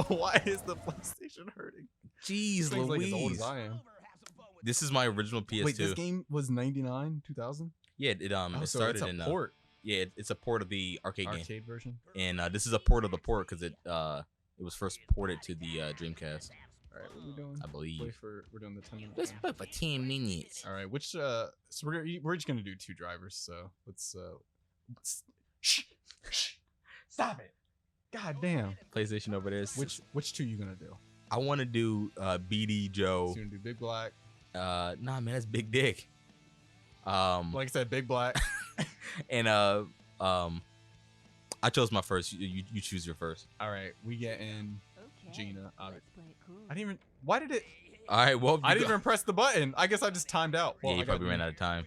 Why is the PlayStation hurting? Jeez, Thing's like as old Louise. as I am. This is my original PS2. Wait, this game was 99, 2000? Yeah, it So started it's a in port. yeah, it's a port of the arcade game, Version. and this is a port of the port because it was first ported to the Dreamcast, All right, what are we doing? I believe. We're doing the 10-minute. Let's play for 10 minutes. All right, which so we're just gonna do 2 drivers. So let's shh, stop it. God damn. PlayStation over there. Which 2 you gonna do? I want to do BD Joe. So you gonna do Big Black? Nah, man, that's Big Dick. Like I said, Big Black. And I chose my first. You choose your first. All right, we get in Gina. I didn't even. Why did it? All right, well, I didn't even press the button. I guess I just timed out. Well, yeah, you probably ran out of time.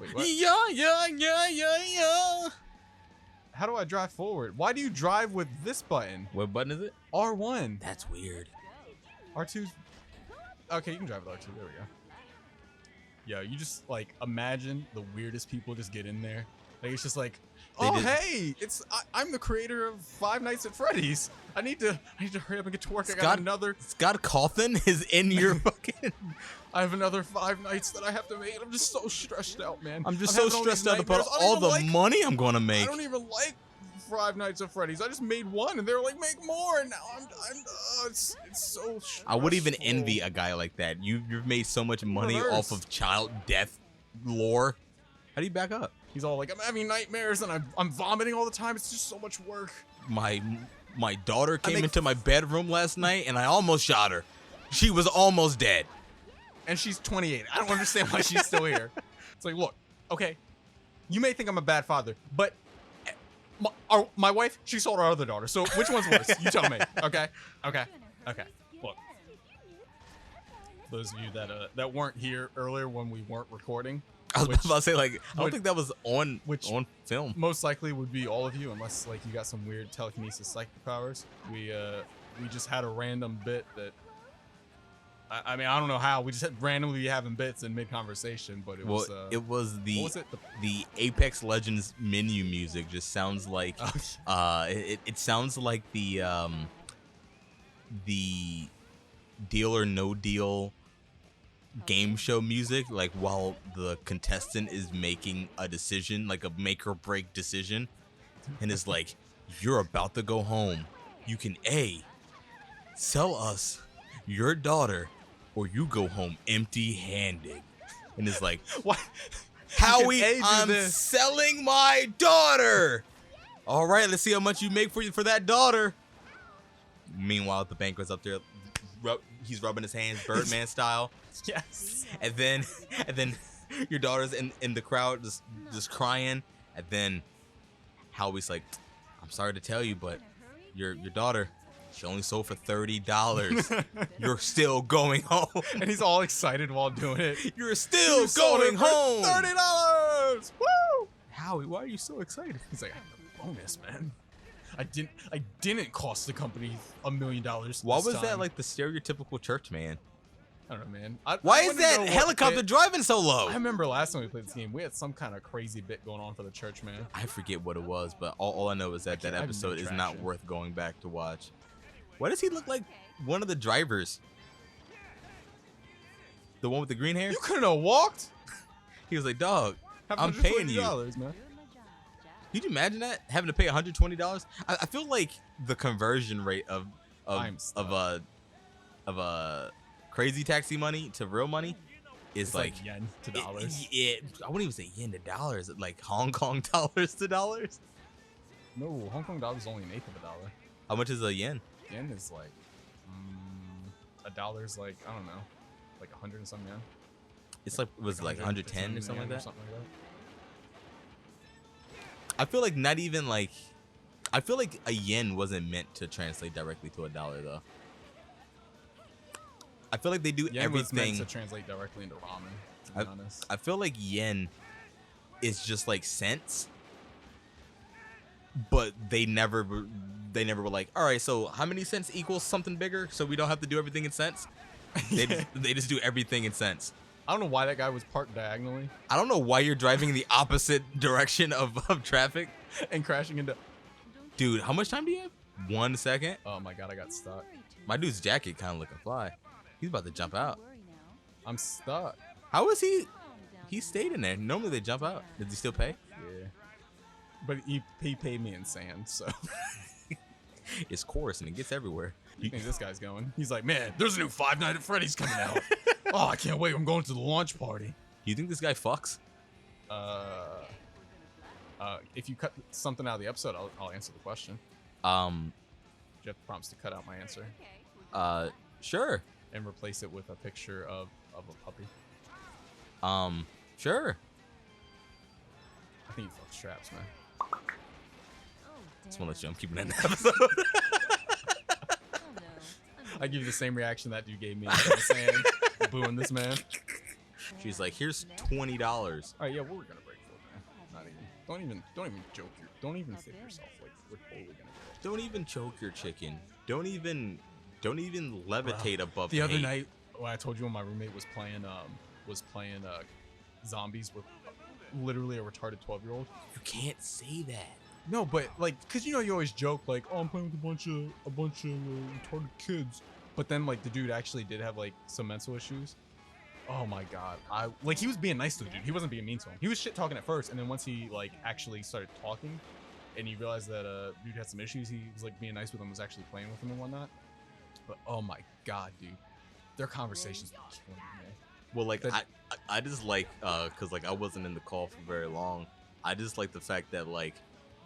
Wait, what? Yeah. How do I drive forward? Why do you drive with this button? What button is it? R1. That's weird. R2's. Okay, you can drive with R2. There we go. Yo, you just like imagine the weirdest people just get in there. Like it's just like, hey, I'm the creator of Five Nights at Freddy's. I need to hurry up and get to work. I got another. Scott Cawthon is in your fucking. I have another 5 nights that I have to make. I'm just so stressed out, man. I'm just so stressed out about all the money I'm gonna make. I don't even like Five Nights at Freddy's. I just made one, and they were like, make more. And now it's so stressful. I would even envy a guy like that. You've made so much money off of child death lore. How do you back up? He's all like, I'm having nightmares and I'm vomiting all the time. It's just so much work. My daughter came into my bedroom last night and I almost shot her. She was almost dead. And she's 28. I don't understand why she's still here. It's like, look, okay, you may think I'm a bad father, but my wife, she sold our other daughter. So which one's worse? You tell me. Okay. Look, those of you that weren't here earlier when we weren't recording. I was about to say, like, I don't think that was on film. Most likely would be all of you, unless like you got some weird telekinesis psychic powers. We just had a random bit that I mean, I don't know how we just randomly having bits in mid conversation, but it was the Apex Legends menu music just sounds like it sounds like the Deal or No Deal game show music, like while the contestant is making a decision, like a make or break decision, and is like, you're about to go home. You can A, sell us your daughter, or you go home empty handed. And it's like, what? Howie, I'm selling my daughter. All right, let's see how much you make for that daughter. Meanwhile, the banker's up there, he's rubbing his hands Birdman style. Yes. And then your daughter's in the crowd just crying. And then Howie's like, I'm sorry to tell you, but your daughter, she only sold for $30. You're still going home. And he's all excited while doing it. You're still going home. $30. Woo! Howie, why are you so excited? He's like, I have a bonus, man. I didn't cost the company $1 million. Why was that like the stereotypical church man? I don't know, man. Why is that helicopter driving so low? I remember last time we played this game, we had some kind of crazy bit going on for the church man. I forget what it was, but all I know is that episode is not worth going back to watch. Why does he look like one of the drivers? The one with the green hair? You couldn't have walked. He was like, dog, I'm paying you. Man. Could you imagine that? Having to pay $120? I feel like the conversion rate of Crazy Taxi money to real money is like yen to dollars. I wouldn't even say yen to dollars. Like Hong Kong dollars to dollars. No, Hong Kong dollars is only an eighth of a dollar. How much is a yen? Yen is like a dollar's like, I don't know, like 100 and some yen. It's like it was like 110 or something like that. Something like that. I feel like not even like, I feel like a yen wasn't meant to translate directly to a dollar though. I feel like they do yen everything was meant to translate directly into ramen, to be honest. I feel like yen is just like cents, but they never were like, all right, so how many cents equals something bigger, so we don't have to do everything in cents. They just do everything in cents. I don't know why that guy was parked diagonally. I don't know why you're driving in the opposite direction of traffic and crashing into. Dude, how much time do you have? 1 second. Oh my god, I got stuck. My dude's jacket kind of looking fly. He's about to jump out. I'm stuck. How is he? He stayed in there. Normally they jump out. Does he still pay? Yeah. But he paid me in sand, so. It's coarse and it gets everywhere. You think this guy's going? He's like, man, there's a new Five Nights at Freddy's coming out. Oh, I can't wait. I'm going to the launch party. Do you think this guy fucks? If you cut something out of the episode, I'll answer the question. You have to promise to cut out my answer. Sure. And replace it with a picture of a puppy. Sure. I think you fuck straps, man. Just want to let you know I'm keeping that in the episode. I give you the same reaction that you gave me. Saying, booing this man. She's like, here's $20. All right, yeah, we're gonna break for it, man. Not even. Don't even joke. Don't even think yourself like we're totally gonna do it. Don't even choke your chicken. Don't even levitate above the other hate. night when I told you when my roommate was playing zombies with literally a retarded 12-year-old. You can't say that. No, but like, cause you know you always joke like, oh, I'm playing with a bunch of retarded kids, but then like the dude actually did have like some mental issues. Oh my god, he was being nice to the dude. He wasn't being mean to him. He was shit talking at first, and then once he like actually started talking, and he realized that dude had some issues, he was like being nice with him, was actually playing with him and whatnot. But oh my god, dude, their conversations were killing me. Well, like I just like cause like I wasn't in the call for very long. I just like the fact that like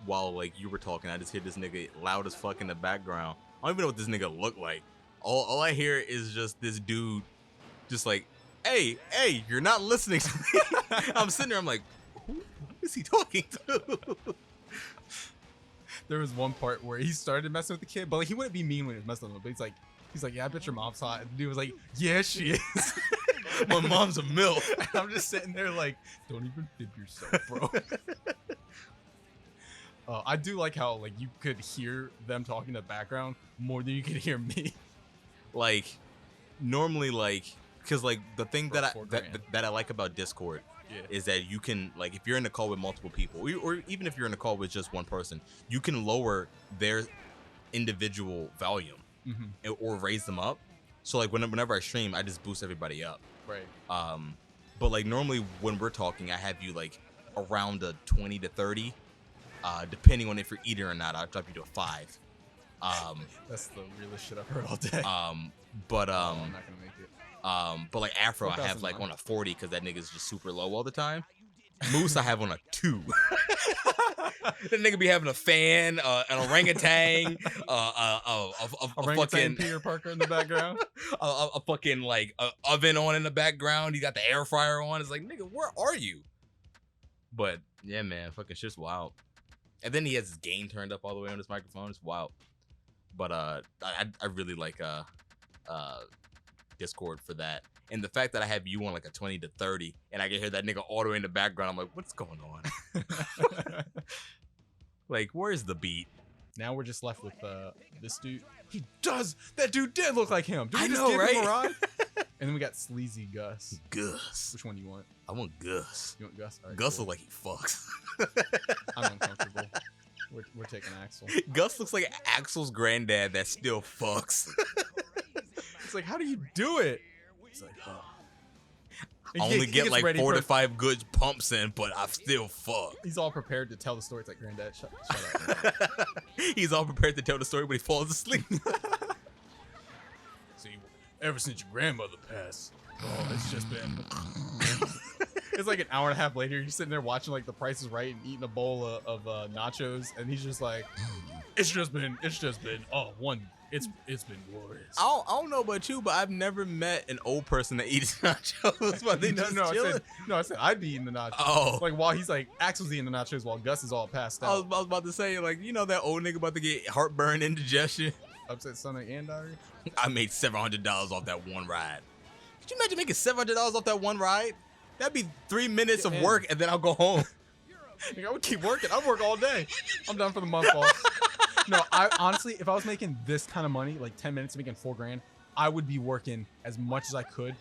while like you were talking, I just hear this nigga loud as fuck in the background. I don't even know what this nigga looked like. All I hear is just this dude, just like, hey, you're not listening to me. I'm sitting there, I'm like, who is he talking to? There was one part where he started messing with the kid, but like he wouldn't be mean when he was messing with him. But he's like, yeah, I bet your mom's hot. And the dude was like, yeah, she is. My mom's a MILF. And I'm just sitting there like, don't even fib yourself, bro. I do like how like you could hear them talking in the background more than you could hear me. Like normally, like, because like the thing that I like about Discord is that you can, like, if you're in a call with multiple people, or even if you're in a call with just one person, you can lower their individual volume or raise them up. So like whenever I stream, I just boost everybody up. Right. But like normally when we're talking, I have you like around a 20 to 30. Depending on if you're eating or not, I'll drop you to a 5. That's the realest shit I've heard all day. I'm not gonna make it. But like Afro, I have like on a 40 because that nigga's just super low all the time. Moose, I have on a 2. That nigga be having a fan, an orangutan, a fucking Peter Parker in the background, a fucking like oven on in the background. He got the air fryer on. It's like, nigga, where are you? But yeah, man, fucking shit's wild. And then he has his gain turned up all the way on his microphone. It's wild. But I really like Discord for that. And the fact that I have you on like a 20 to 30 and I can hear that nigga auto in the background, I'm like, what's going on? Like, where's the beat? Now we're just left with this dude. That dude did look like him. Did we I just know, give right? him a ride? And then we got Sleazy Gus. Gus. Which one do you want? I want Gus. You want Gus? All right, Gus cool. looks like he fucks. I'm uncomfortable. We're taking Axel. Gus looks like Axel's granddad that still fucks. It's like, how do you do it? It's like, oh. I only get like 4 to 5 good pumps in, but I still fuck. He's all prepared to tell the story. It's like, granddad, shut up. He's all prepared to tell the story, but he falls asleep. See, ever since your grandmother passed, it's just been. It's like an hour and a half later, you're sitting there watching like The Price is Right and eating a bowl of nachos, and he's just like, it's just been it's been glorious. I don't know about you, but I've never met an old person that eats nachos while they just chilling. I said I'd be eating the nachos. Oh. Like while he's like, Axel's eating the nachos while Gus is all passed out. I was about to say, like, you know that old nigga about to get heartburn, indigestion? Upset Stomach and diarrhea? I made $700 off that one ride. Could you imagine making $700 off that one ride? That'd be 3 minutes of work, and then I'll go home. I would keep working. I'd work all day. I'm done for the month, boss. No, I honestly, if I was making this kind of money, like 10 minutes making $4,000, I would be working as much as I could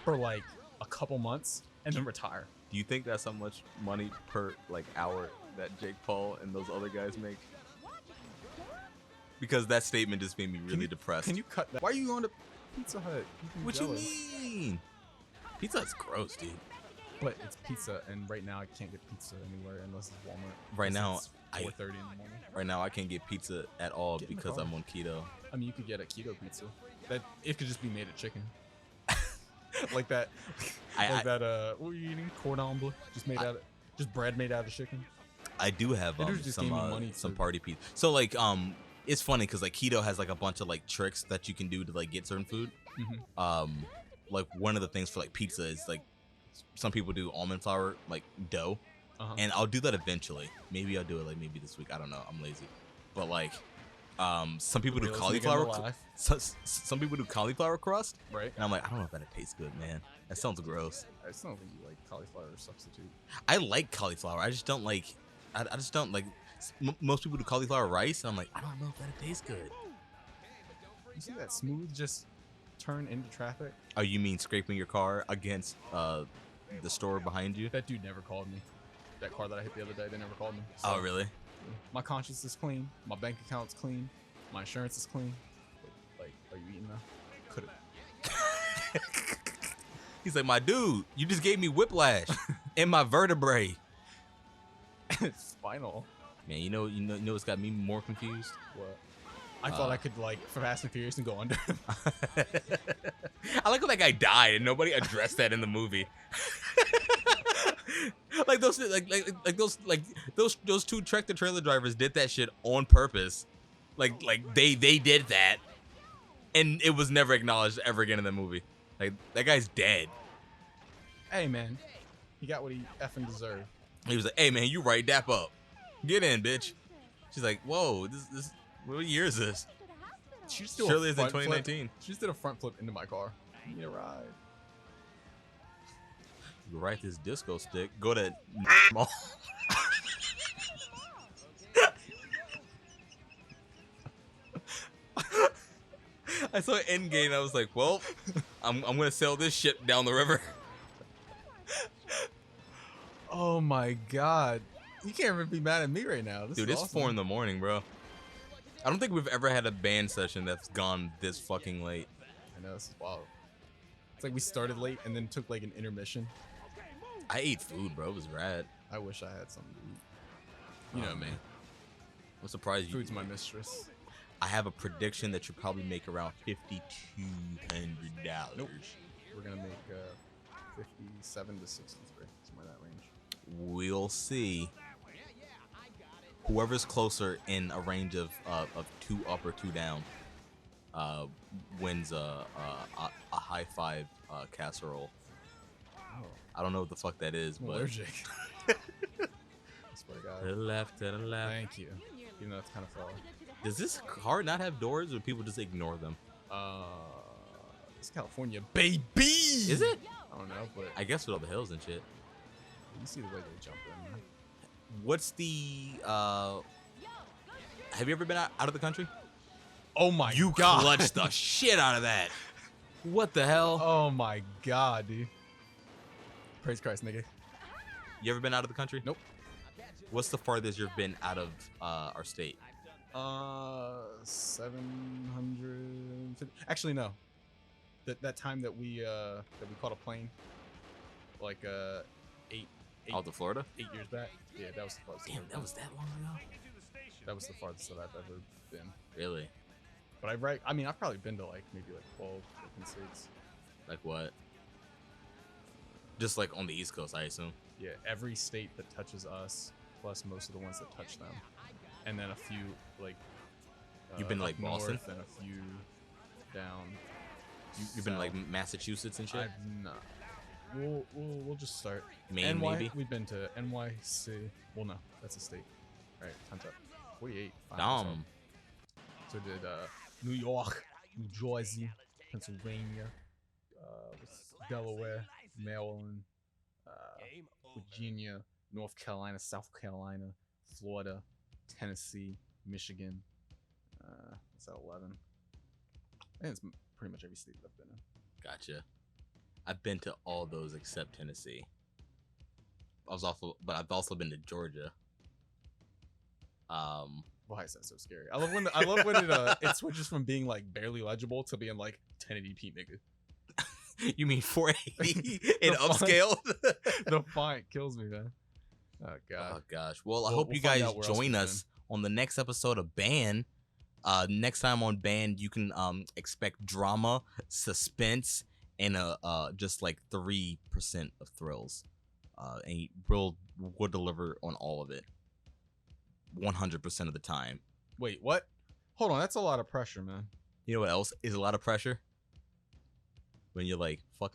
for like a couple months and then retire. Do you think that's how much money per like hour that Jake Paul and those other guys make? because that statement just made me really depressed. Can you cut that? Why are you on to Pizza Hut? What jealous. you mean? Pizza Hut's gross, dude. But it's pizza, and right now I can't get pizza anywhere unless it's Walmart. Right now, it's 4:30 in the morning. Right now I can't get pizza at all because I'm on keto. I mean, you could get a keto pizza. That it could just be made of chicken. like that. What were you eating? Cordon bleu, just bread made out of chicken. I do have some party pizza. So like it's funny because like keto has like a bunch of like tricks that you can do to like get certain food. Like one of the things for like pizza is like some people do almond flour like dough, and I'll do that eventually. Maybe I'll do it like maybe this week. I don't know. I'm lazy, but like some people do cauliflower. Some people do cauliflower crust, right? And I'm like, I don't know if that'll taste good, man. That sounds gross. I just don't think you like cauliflower substitute. I like cauliflower. I just don't like. I just don't like. Most people do cauliflower rice, and I'm like, I don't know if that'll taste good. You see that smooth just turn into traffic? Oh, you mean scraping your car against the store behind you? That dude never called me. That car that I hit the other day, they never called me. So, oh, really? My conscience is clean. My bank account's clean. My insurance is clean. But, like, are you eating now? Could've. He's like, my dude, you just gave me whiplash in my vertebrae. Spinal. Man, you know what's got me more confused? What? I thought I could like Fast and Furious and go under him. I like how that guy died and nobody addressed that in the movie. Like those two tractor trailer drivers did that shit on purpose. Like they did that, and it was never acknowledged ever again in the movie. Like that guy's dead. Hey man, he got what he effing deserved. He was like, "Hey man, you right, dap up, get in, bitch." She's like, "Whoa, this what year is this?" Surely it's in 2019. She just did a front flip into my car. You need a ride. You write this disco stick. Go to mall. I saw Endgame. I was like, well, I'm gonna sell this shit down the river. Oh my god, you can't even be mad at me right now. Dude, it's awesome. 4 in the morning, bro. I don't think we've ever had a band session that's gone this fucking late. I know, this is wild. It's like we started late and then took like an intermission. I ate food, bro. It was rad. I wish I had something to eat. You know me. I'm surprised you. Food's my mistress. I have a prediction that you'll probably make around $5,200. Nope. We're gonna make 57 to 63, somewhere in that range. We'll see. Whoever's closer in a range of 2 up or 2 down wins a high five casserole. Oh. I don't know what the fuck that is, I'm but allergic. I swear to God. To the left, to the left. Thank you. Even though it's kind of far. Does this car not have doors, or people just ignore them? It's California, baby. Is it? I don't know, but I guess with all the hills and shit. You see the way they jump in. Man. What's the? Have you ever been out of the country? Oh my you god! You clutched the shit out of that. What the hell? Oh my god, dude. Praise Christ, nigga. You ever been out of the country? Nope. What's the farthest you've been out of our state? 750. Actually, no. That time that we caught a plane, like 8 out to Florida? 8 years back. Yeah, that was the farthest. Damn, that was that long ago. That was the farthest that I've ever been. Really? But I've probably been to like maybe like 12 different states. Like what? Just like on the East Coast, I assume. Yeah, every state that touches us, plus most of the ones that touch them, and then a few like. You've been like Boston, and a few down. You've been like Massachusetts and shit. I've not. We'll just start. Maine, maybe. We've been to NYC. Well, no, that's a state. All right, time's up. 48. Dumb. So did New York, New Jersey, Pennsylvania, Delaware, Maryland, Virginia, North Carolina, South Carolina, Florida, Tennessee, Michigan. That's at 11. I think it's pretty much every state that I've been in. Gotcha. I've been to all those except Tennessee. But I've also been to Georgia. Why is that so scary? I love when it switches from being like barely legible to being like 1080p, nigga. You mean 480 in The font- upscale? The font kills me, man. Oh god. Oh gosh. Well, I We'll- hope we'll you find guys out where else join we've us on the next episode of Band. Next time on Band, you can expect drama, suspense, and just like 3% of thrills. And we'll deliver on all of it 100% of the time. Wait, what? Hold on, that's a lot of pressure, man. You know what else is a lot of pressure? When you're like fucking